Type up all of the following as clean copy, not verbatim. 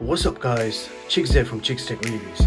What's up guys, Z from Tech Reviews.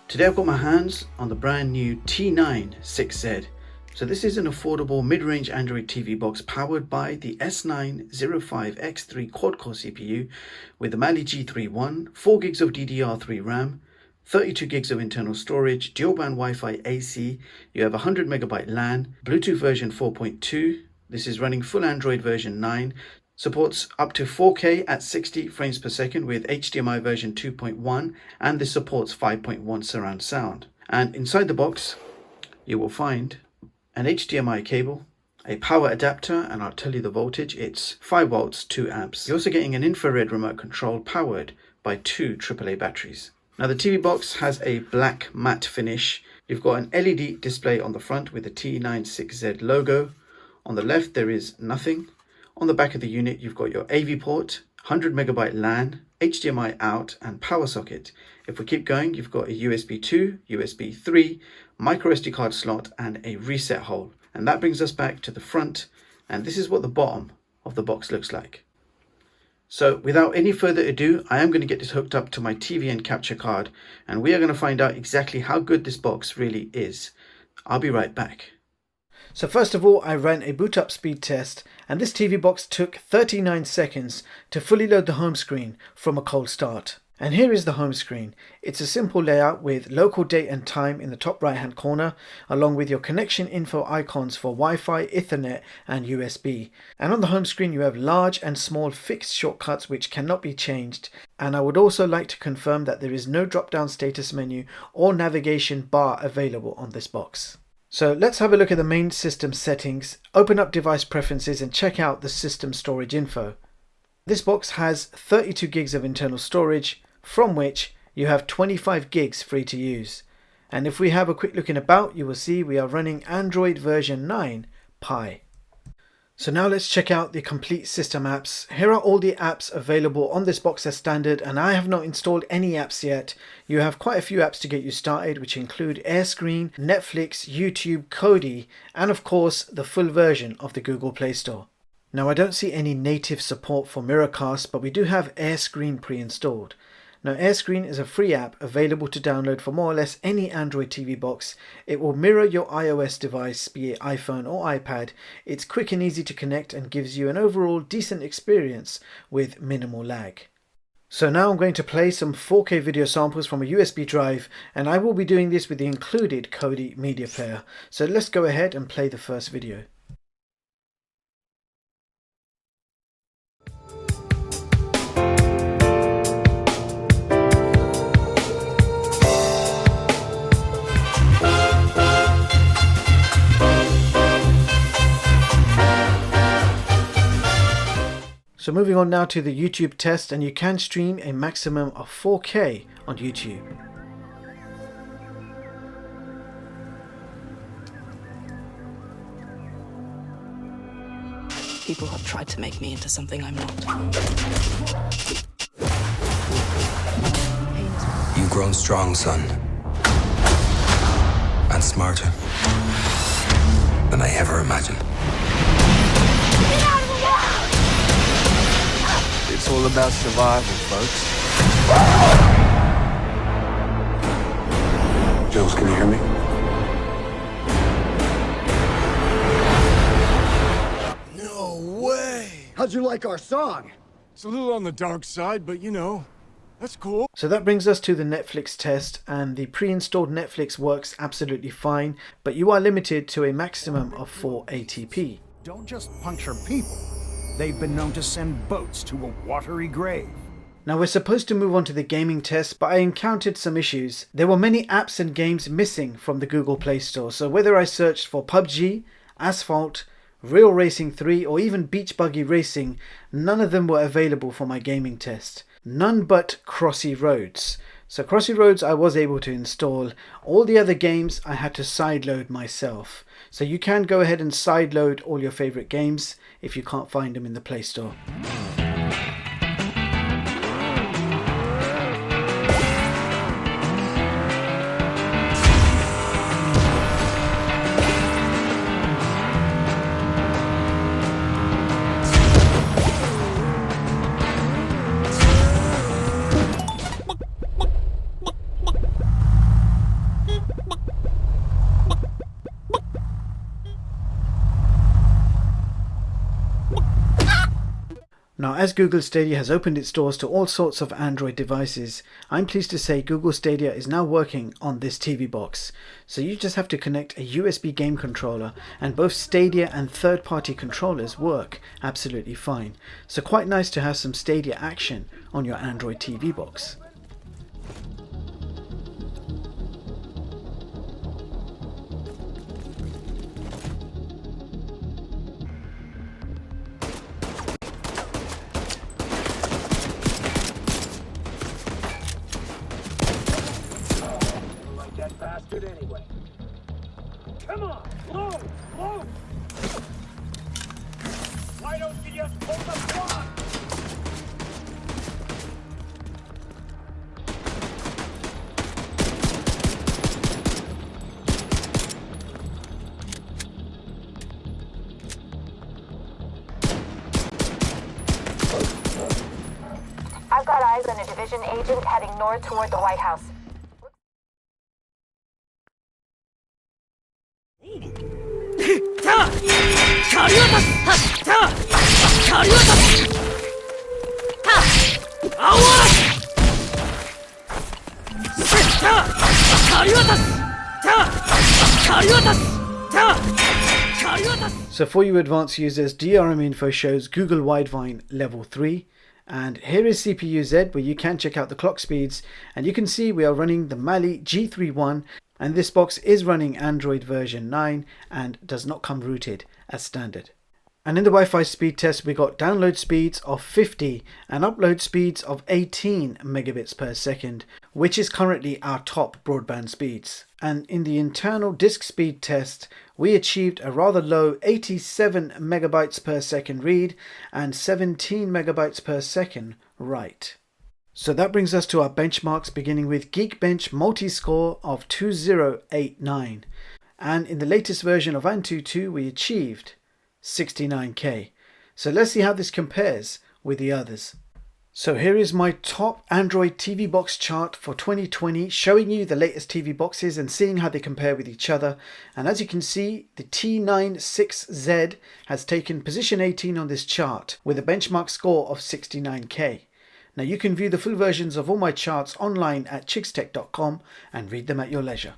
Today I've got my hands on the brand new T96Z. So this is an affordable mid-range Android TV box powered by the S905X3 Quad-core CPU with the Mali G3 4 gigs of DDR3 RAM, 32 gigs of internal storage, dual-band Wi-Fi AC, you have 100 megabyte LAN, Bluetooth version 4.2, this is running full Android version 9, supports up to 4K at 60 frames per second with HDMI version 2.1, and this supports 5.1 surround sound. And inside the box, you will find an HDMI cable, a power adapter, and I'll tell you the voltage, it's 5 volts, 2 amps. You're also getting an infrared remote control powered by 2 AAA batteries. Now the TV box has a black matte finish. You've got an LED display on the front with the T96Z logo. On the left there is nothing. On the back of the unit you've got your AV port, 100 megabyte LAN, HDMI out and power socket. If we keep going, you've got a USB 2, USB 3, micro SD card slot and a reset hole. And that brings us back to the front, and this is what the bottom of the box looks like. So without any further ado, I am going to get this hooked up to my TV and capture card, and we are going to find out exactly how good this box really is. I'll be right back. So first of all, I ran a boot up speed test, and this TV box took 39 seconds to fully load the home screen from a cold start. And here is the home screen. It's a simple layout with local date and time in the top right hand corner, along with your connection info icons for Wi-Fi, Ethernet and USB. And on the home screen you have large and small fixed shortcuts which cannot be changed. And I would also like to confirm that there is no drop down status menu or navigation bar available on this box. So let's have a look at the main system settings, open up device preferences and check out the system storage info. This box has 32 gigs of internal storage, from which you have 25 gigs free to use. And if we have a quick look in about, you will see we are running Android version 9 Pie. So now let's check out the complete system apps. Here are all the apps available on this box as standard, and I have not installed any apps yet. You have quite a few apps to get you started, which include AirScreen, Netflix, YouTube, Kodi, and of course the full version of the Google Play Store. Now I don't see any native support for Miracast, but we do have AirScreen pre-installed. Now AirScreen is a free app available to download for more or less any Android TV box. It will mirror your iOS device, be it iPhone or iPad. It's quick and easy to connect and gives you an overall decent experience with minimal lag. So now I'm going to play some 4K video samples from a USB drive, and I will be doing this with the included Kodi media player. So let's go ahead and play the first video. So moving on now to the YouTube test, and you can stream a maximum of 4K on YouTube. People have tried to make me into something I'm not. You've grown strong, son. And smarter than I ever imagined. It's all about survival, folks. Jules, can you hear me? No way! How'd you like our song? It's a little on the dark side, but you know, that's cool. So that brings us to the Netflix test, and the pre-installed Netflix works absolutely fine, but you are limited to a maximum of 480p. Don't just puncture people. They've been known to send boats to a watery grave. Now we're supposed to move on to the gaming test, but I encountered some issues. There were many apps and games missing from the Google Play Store, so whether I searched for PUBG, Asphalt, Real Racing 3 or even Beach Buggy Racing, none of them were available for my gaming test. None but Crossy Roads. So Crossy Roads I was able to install. All the other games I had to sideload myself. So you can go ahead and sideload all your favorite games if you can't find them in the Play Store. Now, as Google Stadia has opened its doors to all sorts of Android devices, I'm pleased to say Google Stadia is now working on this TV box. So you just have to connect a USB game controller, and both Stadia and third-party controllers work absolutely fine. So quite nice to have some Stadia action on your Android TV box. Bastard anyway. Come on, load, load. Why don't you just pull the plug? I've got eyes on a division agent heading north toward the White House. So for you advanced users, DRM info shows Google Widevine level 3. And here is CPU Z, where you can check out the clock speeds, and you can see we are running the Mali G31, and this box is running Android version 9 and does not come rooted as standard. And in the Wi-Fi speed test, we got download speeds of 50 and upload speeds of 18 megabits per second, which is currently our top broadband speeds. And in the internal disk speed test, we achieved a rather low 87 megabytes per second read and 17 megabytes per second write. So that brings us to our benchmarks, beginning with Geekbench multi-score of 2089. And in the latest version of Antutu, we achieved 69K. So let's see how this compares with the others. So here is my top Android TV box chart for 2020, showing you the latest TV boxes and seeing how they compare with each other. And as you can see, the T96Z has taken position 18 on this chart with a benchmark score of 69K. Now you can view the full versions of all my charts online at chixtech.com and read them at your leisure.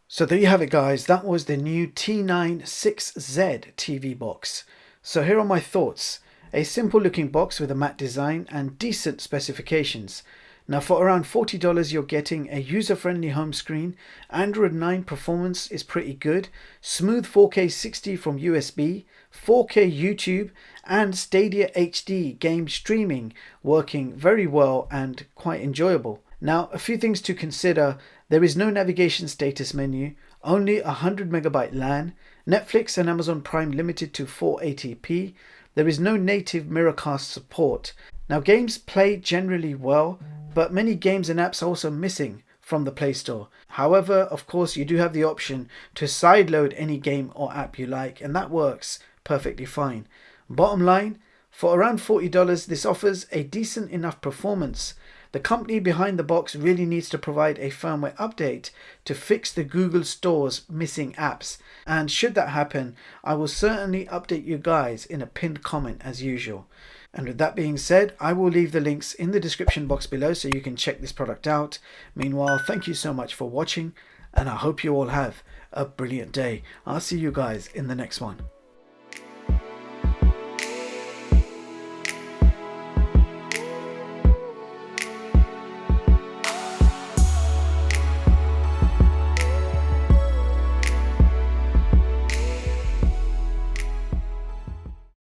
So there you have it, guys. That was the new T96Z TV box. So here are my thoughts. A simple looking box with a matte design and decent specifications. Now for around $40 you're getting a user-friendly home screen, Android 9 performance is pretty good, smooth 4K 60 from USB, 4K YouTube and Stadia HD game streaming working very well and quite enjoyable. Now a few things to consider: there is no navigation status menu, only 100 megabyte LAN, Netflix and Amazon Prime limited to 480p, there is no native Miracast support. Now games play generally well, but many games and apps are also missing from the Play Store. However, of course, you do have the option to sideload any game or app you like, and that works perfectly fine. Bottom line, for around $40, this offers a decent enough performance. The company behind the box really needs to provide a firmware update to fix the Google Store's missing apps. And should that happen, I will certainly update you guys in a pinned comment as usual. And with that being said, I will leave the links in the description box below so you can check this product out. Meanwhile, thank you so much for watching, and I hope you all have a brilliant day. I'll see you guys in the next one.